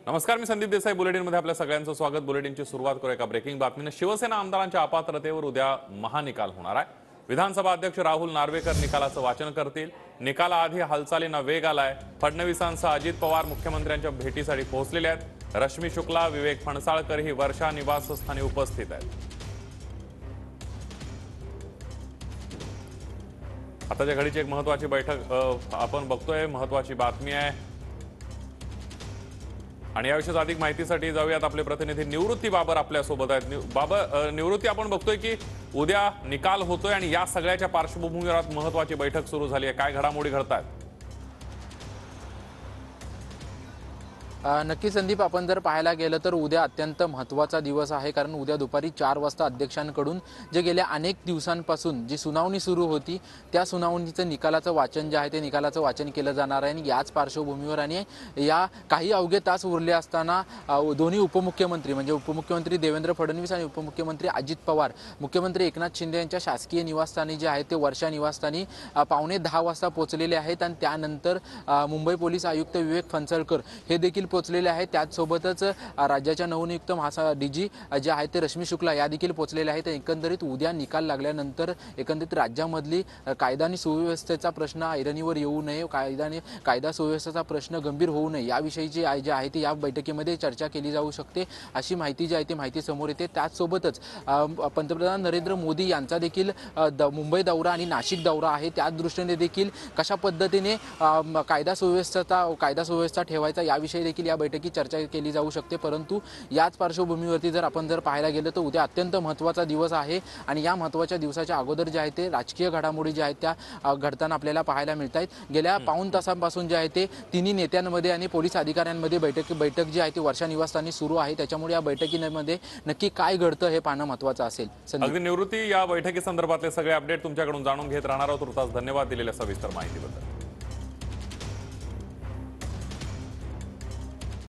नमस्कार, मी संदीप देसाई. बुलेटिनमध्ये आपल्या सगळ्यांचं स्वागत. बुलेटिनची सुरुवात करू एका ब्रेकिंग बातमीने. शिवसेना आमदारांच्या अपात्रतेवर उद्या महानिकाल होणार आहे. विधानसभा अध्यक्ष राहुल नार्वेकर निकालाचं वाचन करतील. निकालाआधी हालचालींना वेग आलाय. फडणवीसांसह अजित पवार मुख्यमंत्र्यांच्या भेटीसाठी पोहोचलेले आहेत. रश्मी शुक्ला, विवेक फणसाळकर ही वर्षा निवासस्थानी उपस्थित आहेत. आताच्या घडीची एक महत्त्वाची बैठक आपण बघतोय. महत्त्वाची बातमी आहे आणि याविषयी अधिक माहितीसाठी जाऊयात. आपले प्रतिनिधी निवृत्ती बाबर आपल्या सोबत आहेत. बाबर, निवृत्ती, आपण बघतोय की उद्या निकाल होतोय आणि या सगळ्याच्या पार्श्वभूमीवर महत्त्वाची बैठक सुरू झाली आहे. काय घडामोडी घडतात? नक्की संदीप, आपण जर पाहायला गेलं तर उद्या अत्यंत महत्त्वाचा दिवस आहे. कारण उद्या दुपारी 4 वाजता अध्यक्षांकडून जे गेल्या अनेक दिवसांपासून जी सुनावणी सुरू होती त्या सुनावणीचं निकालाचं वाचन जे आहे ते निकालाचं वाचन केलं जाणार आहे. आणि याच पार्श्वभूमीवर आणि या काही अवघे तास उरले असताना दोन्ही उपमुख्यमंत्री म्हणजे उपमुख्यमंत्री देवेंद्र फडणवीस आणि उपमुख्यमंत्री अजित पवार मुख्यमंत्री एकनाथ शिंदे यांच्या शासकीय निवासस्थानी जे आहे ते वर्षा निवासस्थानी 9:15 वाजता पोहोचलेले आहेत. आणि त्यानंतर मुंबई पोलीस आयुक्त विवेक फणसळकर हे देखील पोहोचलेले आहेत. त्याचसोबतच राज्याच्या नवनियुक्त डीजी जे आहेत ते रश्मी शुक्ला या देखील पोहोचलेले आहेत. एकंदरीत उद्या निकाल लागल्यानंतर एकंदरीत राज्यामधली कायदा आणि सुव्यवस्थेचा प्रश्न ऐरणीवर येऊ नये, कायदा सुव्यवस्थेचा प्रश्न गंभीर होऊ नये याविषयीची जे आहे ती या बैठकीमध्ये चर्चा केली जाऊ शकते अशी माहिती जी आहे ती माहिती समोर येते. त्याचसोबतच पंतप्रधान नरेंद्र मोदी यांचा देखील मुंबई दौरा आणि नाशिक दौरा आहे. त्या दृष्टीने देखील कशा पद्धतीने कायदा सुव्यवस्था ठेवायचा याविषयी देखील या बैठकीत चर्चा केली जाऊ शकते. परंतु याच पार्श्वभूमीवरती जर आपण पाहायला गेलं तर उद्या अत्यंत महत्त्वाचा दिवस आहे. आणि या महत्त्वाच्या दिवसाच्या अगोदर जे आहे ते राजकीय घडामोडी ज्या आहेत त्या घडताना आपल्याला पाहायला मिळत आहेत. गेल्या पाऊण तासांपासून जे आहे ते तिन्ही नेत्यांमध्ये आणि पोलीस अधिकाऱ्यांमध्ये बैठक जी आहे ती वर्षा निवासस्थानी सुरू आहे. त्याच्यामुळे या बैठकीमध्ये नक्की काय घडतं हे पाहणं महत्त्वाचं असेल. अगदी निवृत्ती, या बैठकीसंदर्भातले सगळे अपडेट तुमच्याकडून जाणून घेत राहणार आहोत. तुर्तास धन्यवाद दिलेल्या सविस्तर माहितीबद्दल.